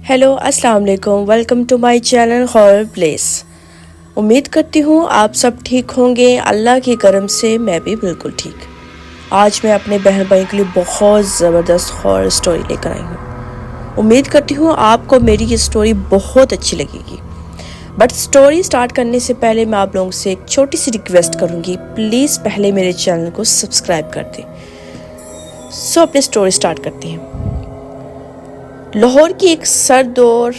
Hello अस्सलाम वालेकुम, welcome to my channel horror place. उम्मीद करती हूँ आप सब ठीक होंगे। अल्लाह की करम से मैं भी बिल्कुल ठीक। आज मैं अपने बहन भाई के लिए बहुत ज़बरदस्त हॉरर स्टोरी लेकर आई हूँ। उम्मीद करती हूँ आपको मेरी ये स्टोरी बहुत अच्छी लगेगी। बट स्टोरी स्टार्ट करने से पहले मैं आप लोगों से एक छोटी सी रिक्वेस्ट करूँगी, प्लीज़ पहले मेरे चैनल को सब्सक्राइब कर दें। सो अपनी स्टोरी स्टार्ट करते हैं। लाहौर की एक सर्द और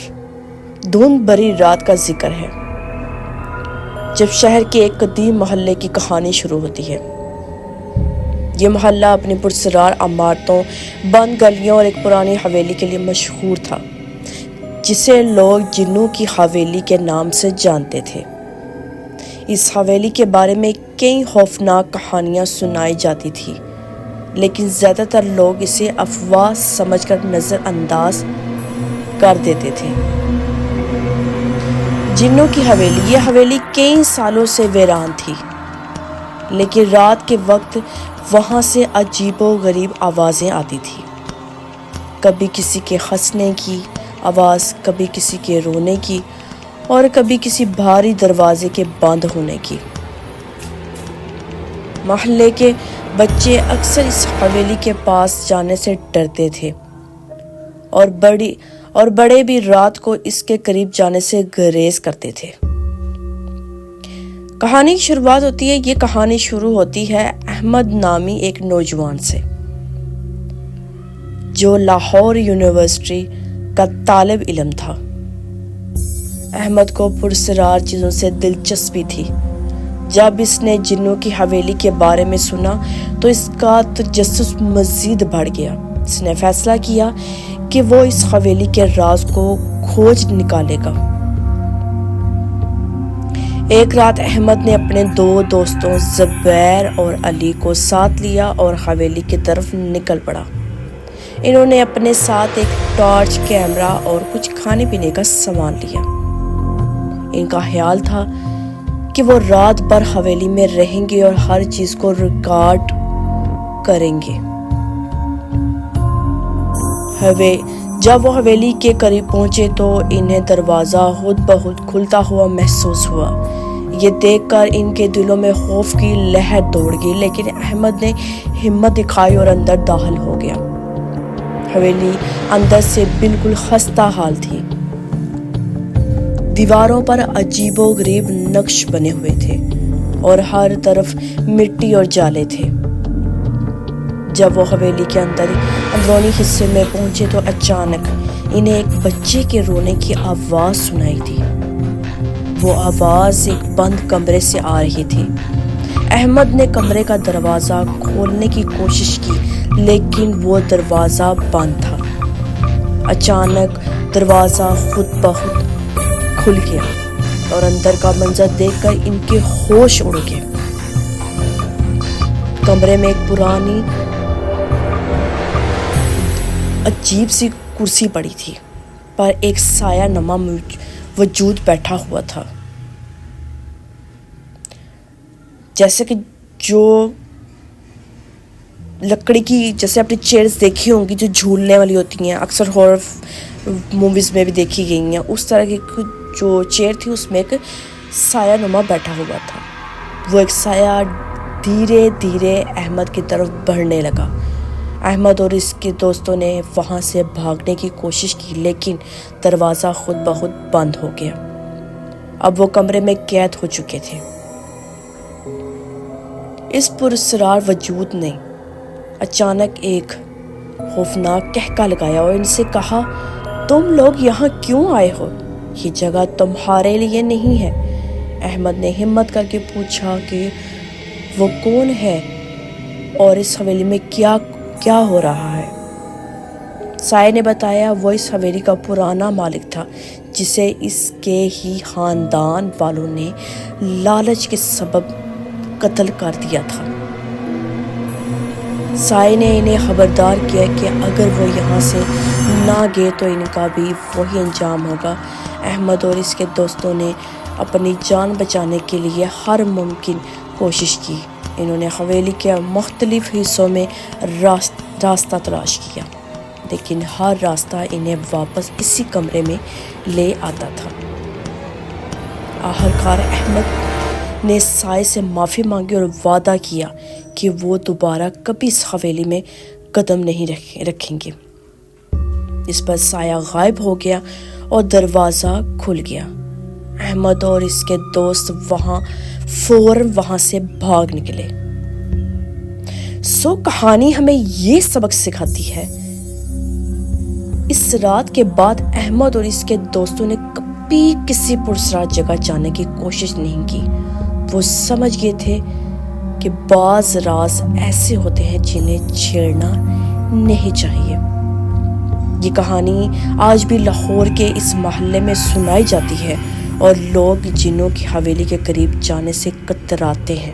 धुंध भरी रात का जिक्र है, जब शहर के एक कदीम मोहल्ले की कहानी शुरू होती है। ये मोहल्ला अपनी पुरस्कार इमारतों, बंद गलियों और एक पुरानी हवेली के लिए मशहूर था, जिसे लोग जिन्नू की हवेली के नाम से जानते थे। इस हवेली के बारे में कई खौफनाक कहानियाँ सुनाई जाती थी, लेकिन ज़्यादातर लोग इसे अफवाह समझकर नज़रअंदाज कर देते थे। जिन्नों की हवेली, ये हवेली कई सालों से वीरान थी, लेकिन रात के वक्त वहाँ से अजीबोगरीब आवाज़ें आती थी। कभी किसी के हंसने की आवाज़, कभी किसी के रोने की, और कभी किसी भारी दरवाजे के बंद होने की। मोहल्ले के बच्चे अक्सर इस हवेली के पास जाने से डरते थे, और बड़े भी रात को इसके करीब जाने से गुरेज करते थे। कहानी की शुरुआत होती है, ये कहानी शुरू होती है अहमद नामी एक नौजवान से, जो लाहौर यूनिवर्सिटी का तालिब इल्म था। अहमद को पुरस्कार चीज़ों से दिलचस्पी थी। जब इसने जिन्नों की हवेली के बारे में सुना तो इसका तजस्सुस मज़ीद बढ़ गया। इसने फैसला किया कि वो इस हवेली के राज को खोज निकालेगा। एक रात अहमद ने अपने दो दोस्तों ज़ुबैर और अली को साथ लिया और हवेली की तरफ निकल पड़ा। इन्होंने अपने साथ एक टॉर्च, कैमरा और कुछ खाने पीने का सामान लिया। इनका ख्याल था कि वो रात भर हवेली में रहेंगे और हर चीज को रिकॉर्ड करेंगे। जब वो हवेली के करीब पहुंचे तो इन्हें दरवाजा खुद ब खुद खुलता हुआ महसूस हुआ। ये देखकर इनके दिलों में खौफ की लहर दौड़ गई, लेकिन अहमद ने हिम्मत दिखाई और अंदर दाखिल हो गया। हवेली अंदर से बिल्कुल खस्ता हाल थी। दीवारों पर अजीबोगरीब नक्श बने हुए थे और हर तरफ मिट्टी और जाले थे। जब वो हवेली के अंदरूनी हिस्से में पहुंचे तो अचानक इन्हें एक बच्चे के रोने की आवाज़ सुनाई दी। वो आवाज़ एक बंद कमरे से आ रही थी। अहमद ने कमरे का दरवाज़ा खोलने की कोशिश की, लेकिन वो दरवाज़ा बंद था। अचानक दरवाज़ा खुद ब खुद खुल गया और अंदर का मंजर देखकर इनके होश उड़ गए। कमरे में एक पुरानी अजीब सी कुर्सी पड़ी थी, पर एक साया नमा वजूद बैठा हुआ था, जैसे कि जो लकड़ी की, जैसे आपने चेयर्स देखी होंगी जो झूलने वाली होती हैं, अक्सर हॉरर मूवीज में भी देखी गई हैं। उस तरह की जो चेयर थी उसमें एक साया नुमा बैठा हुआ था। वो एक साया धीरे धीरे अहमद की तरफ बढ़ने लगा। अहमद और इसके दोस्तों ने वहाँ से भागने की कोशिश की, लेकिन दरवाज़ा खुद ब खुद बंद हो गया। अब वो कमरे में कैद हो चुके थे। इस पुरस्कार वजूद ने अचानक एक खौफनाक कहका लगाया और इनसे कहा, तुम लोग यहाँ क्यों आए हो? ये जगह तुम्हारे लिए नहीं है। अहमद ने हिम्मत करके पूछा कि वो कौन है और इस हवेली में क्या क्या हो रहा है। साये ने बताया वो इस हवेली का पुराना मालिक था, जिसे इसके ही खानदान वालों ने लालच के सबब कत्ल कर दिया था। साये ने इन्हें खबरदार किया कि अगर वो यहाँ से ना गए तो इनका भी वही अंजाम होगा। अहमद और इसके दोस्तों ने अपनी जान बचाने के लिए हर मुमकिन कोशिश की। इन्होंने हवेली के मुख्तलिफ हिस्सों में रास्ता तलाश किया, لیکن ہر راستہ انہیں واپس اسی کمرے میں لے آتا تھا۔ آخرکار احمد نے سائے سے معافی مانگی اور وعدہ کیا کہ وہ دوبارہ کبھی اس حویلی میں قدم نہیں رکھیں گے۔ اس پر سایہ غائب ہو گیا اور دروازہ کھل گیا۔ احمد اور اس کے دوست فوراً وہاں سے بھاگ نکلے۔ کہانی ہمیں یہ سبق سکھاتی ہے، اس رات کے بعد احمد اور اس کے دوستوں نے کبھی کسی پراسرار جگہ جانے کی کوشش نہیں کی۔ وہ سمجھ گئے تھے کہ بعض راز ایسے ہوتے ہیں جنہیں چھیڑنا نہیں چاہیے۔ یہ کہانی آج بھی لاہور کے اس محلے میں سنائی جاتی ہے اور لوگ جنوں کی حویلی کے قریب جانے سے کتراتے ہیں۔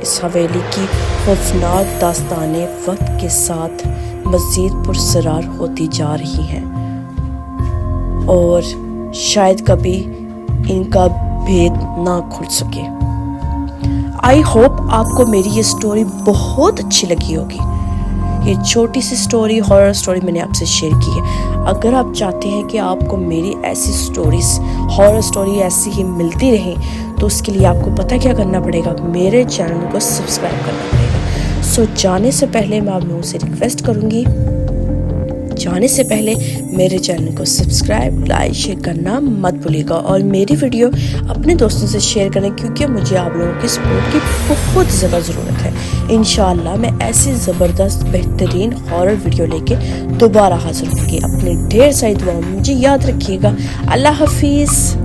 اس حویلی کی خوفناک داستانیں وقت کے ساتھ مزید پراسرار ہوتی جا رہی ہیں اور شاید کبھی ان کا بھید نہ کھل سکے۔ آئی ہوپ آپ کو میری یہ سٹوری بہت اچھی لگی ہوگی۔ یہ چھوٹی سی سٹوری، ہارر سٹوری میں نے آپ سے شیئر کی ہے۔ اگر آپ چاہتے ہیں کہ آپ کو میری ایسی سٹوریز، ہارر سٹوری ایسی ہی ملتی رہیں تو اس کے لیے آپ کو پتہ کیا کرنا پڑے گا، میرے چینل کو سبسکرائب کرنا پڑے گا۔ جانے سے پہلے میں آپ لوگوں سے ریکویسٹ کروں گی، جانے سے پہلے میرے چینل کو سبسکرائب، لائک، شیئر کرنا مت بھولیے گا اور میری ویڈیو اپنے دوستوں سے شیئر کریں کیونکہ مجھے آپ لوگوں کی سپورٹ کی بہت زیادہ ضرورت ہے۔ انشاءاللہ میں ایسی زبردست بہترین ہارر ویڈیو لے کے دوبارہ حاضر ہوں گی۔ اپنے ڈھیر ساری دعاؤں میں مجھے یاد رکھیے گا۔ اللہ حافظ۔